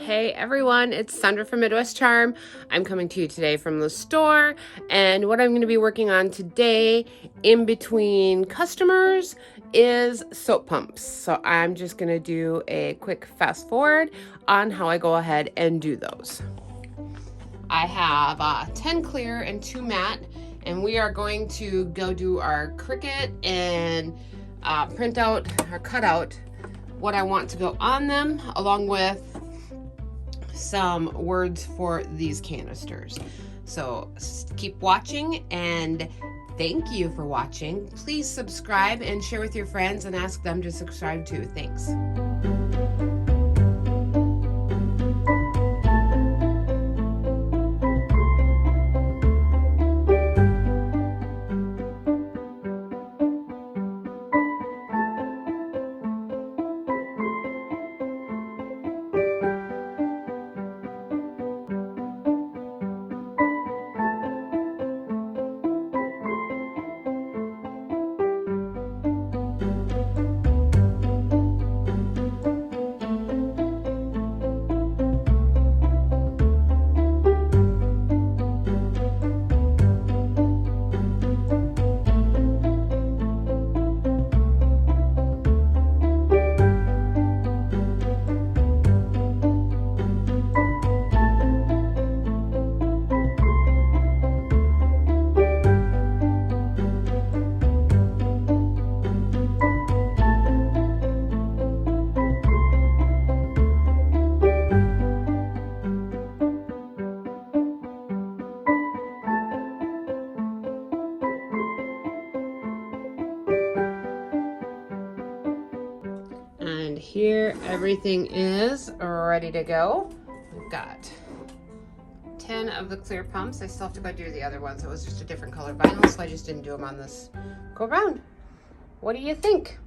Hey everyone, it's Sandra from Midwest Charm. I'm coming to you today from the store, and what I'm going to be working on today in between customers is soap pumps. So I'm just going to do a quick fast forward on how I go ahead and do those. I have 10 clear and 2 matte, and we are going to go do our Cricut and print out or cut out what I want to go on them, along with some words for these canisters. So keep watching, and thank you for watching. Please subscribe and share with your friends and ask them to subscribe too. Thanks. And here everything is ready to go. We've got 10 of the clear pumps. I still have to go do the other ones. It was just a different color vinyl, so I just didn't do them on this go round. What do you think?